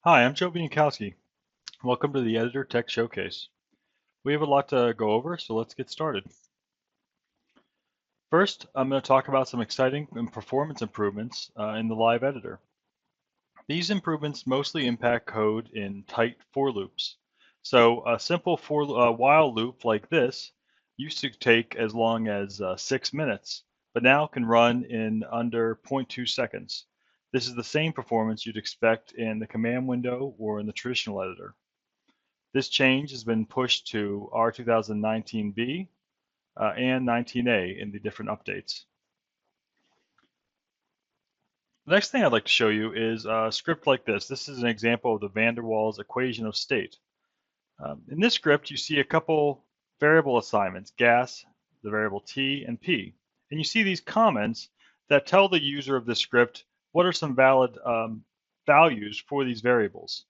Hi, I'm Joe Biankowski. Welcome to the Editor Tech Showcase. We have a lot to go over, so let's get started. First, I'm going to talk about some exciting performance improvements in the live editor. These improvements mostly impact code in tight for loops. So a simple while loop like this used to take as long as 6 minutes, but now can run in under 0.2 seconds. This is the same performance you'd expect in the command window or in the traditional editor. This change has been pushed to R2019B and 19A in the different updates. The next thing I'd like to show you is a script like this. This is an example of the van der Waals equation of state. In this script, you see a couple variable assignments, gas, the variable t, and p. And you see these comments that tell the user of this script what are some valid values for these variables.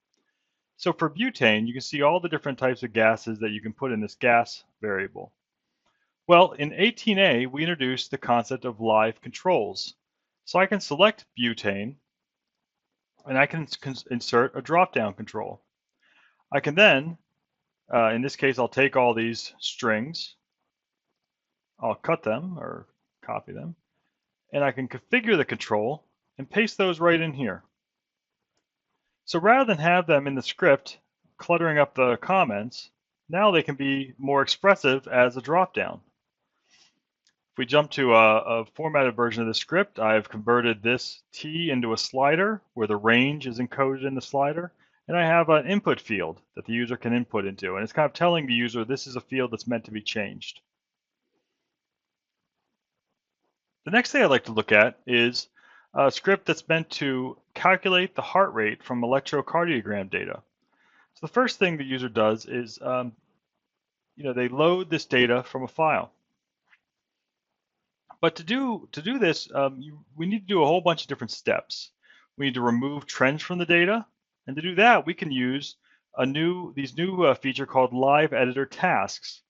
So for butane, you can see all the different types of gases that you can put in this gas variable. Well, in 18A, we introduced the concept of live controls. So I can select butane, and I can insert a drop-down control. I can then, in this case, I'll take all these strings, I'll cut them or copy them, and I can configure the control and paste those right in here. So rather than have them in the script cluttering up the comments, now they can be more expressive as a drop-down. If we jump to a formatted version of the script, I've converted this T into a slider where the range is encoded in the slider, and I have an input field that the user can input into, and it's kind of telling the user this is a field that's meant to be changed. The next thing I'd like to look at is a script that's meant to calculate the heart rate from electrocardiogram data. So the first thing the user does is, they load this data from a file. But to do this, we need to do a whole bunch of different steps. We need to remove trends from the data, and to do that, we can use these new feature called Live Editor Tasks.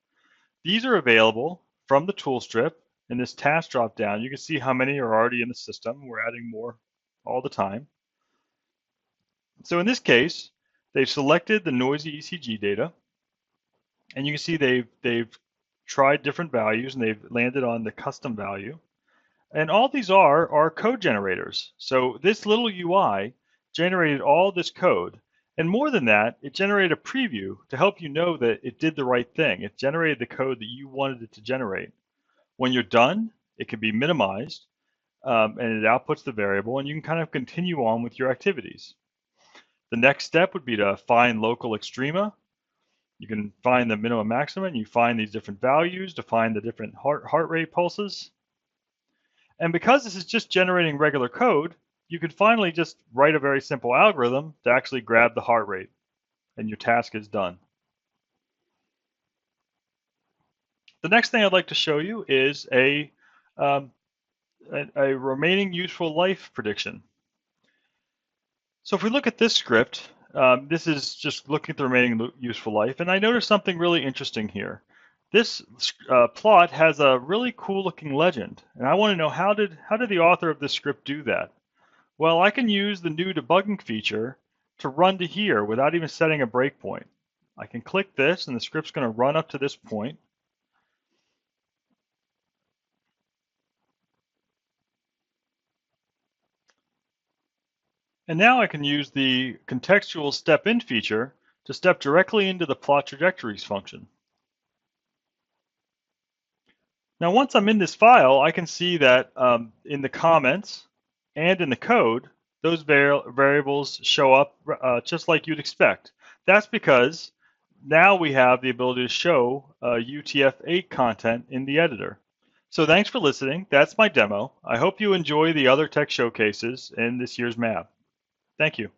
These are available from the tool strip in this task dropdown. You can see how many are already in the system. We're adding more all the time. So in this case, they've selected the noisy ECG data, and you can see they've tried different values and they've landed on the custom value. And all these are code generators. So this little UI generated all this code. And more than that, it generated a preview to help you know that it did the right thing. It generated the code that you wanted it to generate. When you're done, it can be minimized and it outputs the variable, and you can kind of continue on with your activities. The next step would be to find local extrema. You can find the minimum maximum, and you find these different values to find the different heart rate pulses. And because this is just generating regular code, you can finally just write a very simple algorithm to actually grab the heart rate, and your task is done. The next thing I'd like to show you is a remaining useful life prediction. So if we look at this script, this is just looking at the remaining useful life, and I noticed something really interesting here. This plot has a really cool looking legend, and I want to know how did the author of this script do that? Well, I can use the new debugging feature to run to here without even setting a breakpoint. I can click this, and the script's going to run up to this point. And now I can use the contextual step in feature to step directly into the plot trajectories function. Now, once I'm in this file, I can see that in the comments and in the code, those variables show up just like you'd expect. That's because now we have the ability to show UTF-8 content in the editor. So thanks for listening. That's my demo. I hope you enjoy the other tech showcases in this year's MAB. Thank you.